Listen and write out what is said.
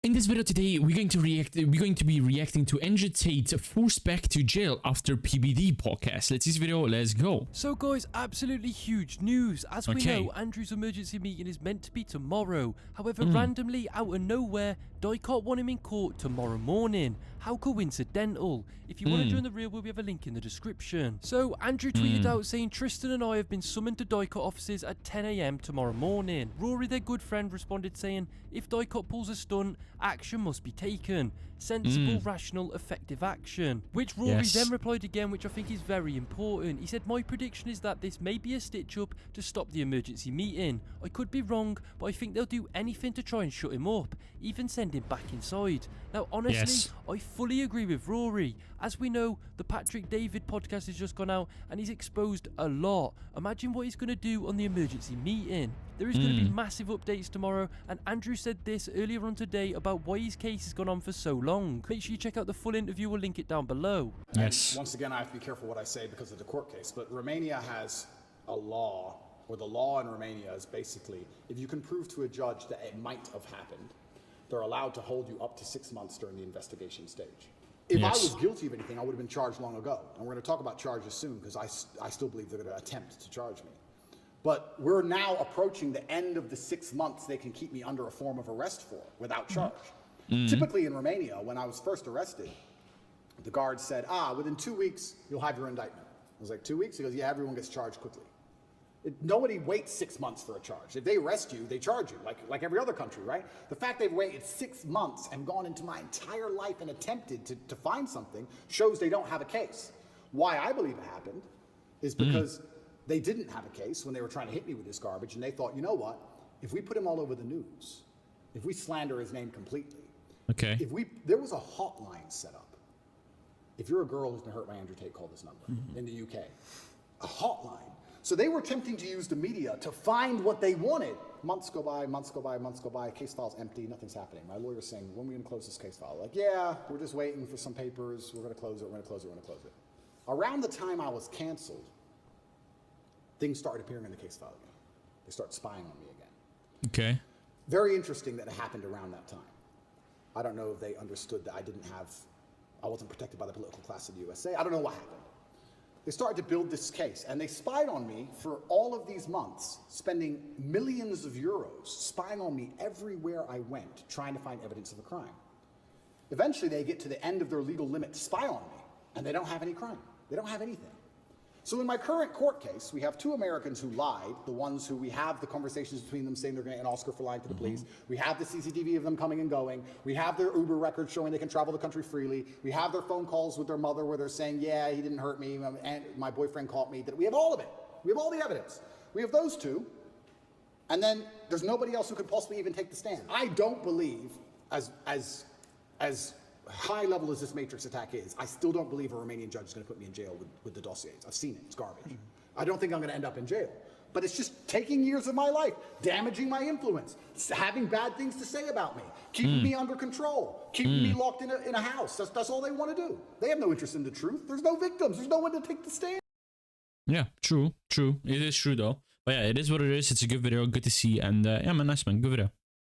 In this video today, we're going to be reacting to Andrew Tate forced back to jail after PBD podcast. Let's see this video, let's go. So guys, absolutely huge news. As we know, Andrew's emergency meeting is meant to be tomorrow. However, randomly, out of nowhere, Tate want him in court tomorrow morning. How coincidental. If you want to join the real, we have a link in the description. So Andrew tweeted out saying, Tristan and I have been summoned to Tate offices at 10 AM tomorrow morning. Rory, their good friend, responded saying, if Tate pulls a stunt, action must be taken. Sensible, rational, effective action. Which Rory then replied again, which I think is very important. He said, my prediction is that this may be a stitch-up to stop the emergency meeting. I could be wrong, but I think they'll do anything to try and shut him up, even send him back inside. Now, honestly, I fully agree with Rory. As we know, the Patrick David podcast has just gone out, and he's exposed a lot. Imagine what he's going to do on the emergency meeting. There is going to be massive updates tomorrow, and Andrew said this earlier on today about why his case has gone on for so long. Make sure you check out the full interview, we'll link it down below. Yes. And once again, I have to be careful what I say because of the court case, but Romania has a law, or the law in Romania is basically, if you can prove to a judge that it might have happened, they're allowed to hold you up to 6 months during the investigation stage. If I was guilty of anything, I would have been charged long ago. And we're going to talk about charges soon because I still believe they're going to attempt to charge me. But we're now approaching the end of the 6 months they can keep me under a form of arrest for without charge. Typically in Romania, when I was first arrested, the guard said, within 2 weeks, you'll have your indictment. I was like, 2 weeks? He goes, yeah, everyone gets charged quickly. Nobody waits 6 months for a charge. If they arrest you, they charge you, like every other country, right? The fact they've waited 6 months and gone into my entire life and attempted to find something shows they don't have a case. Why I believe it happened is because they didn't have a case when they were trying to hit me with this garbage, and they thought, you know what? If we put him all over the news, if we slander his name completely, there was a hotline set up. If you're a girl who's been hurt by Andrew Tate, call this number in the UK. A hotline. So they were attempting to use the media to find what they wanted. Months go by, months go by, months go by, case file's empty, nothing's happening. My lawyer's saying, when are we gonna close this case file? Like, yeah, we're just waiting for some papers, we're gonna close it, we're gonna close it, we're gonna close it. Around the time I was canceled, things started appearing in the case file again. They start spying on me again. Okay. Very interesting that it happened around that time. I don't know if they understood that I wasn't protected by the political class of the USA. I don't know what happened. They started to build this case, and they spied on me for all of these months, spending millions of euros, spying on me everywhere I went, trying to find evidence of a crime. Eventually, they get to the end of their legal limit to spy on me, and they don't have any crime. They don't have anything. So in my current court case, we have 2 Americans who lied, the ones who we have the conversations between them saying they're going to get an Oscar for lying to the police. We have the CCTV of them coming and going. We have their Uber records showing they can travel the country freely. We have their phone calls with their mother where they're saying, yeah, he didn't hurt me, and my boyfriend caught me. We have all of it. We have all the evidence. We have those 2, and then there's nobody else who could possibly even take the stand. I don't believe, as high level as this Matrix attack is, I still don't believe a Romanian judge is going to put me in jail with the dossiers. I've seen it. It's garbage. I don't think I'm going to end up in jail. But it's just taking years of my life, damaging my influence, having bad things to say about me, keeping me under control, keeping me locked in a house. That's all they want to do. They have no interest in the truth. There's no victims. There's no one to take the stand. Yeah, true. It is true though. But yeah, it is what it is. It's a good video. Good to see. And yeah, man, nice man. Good video.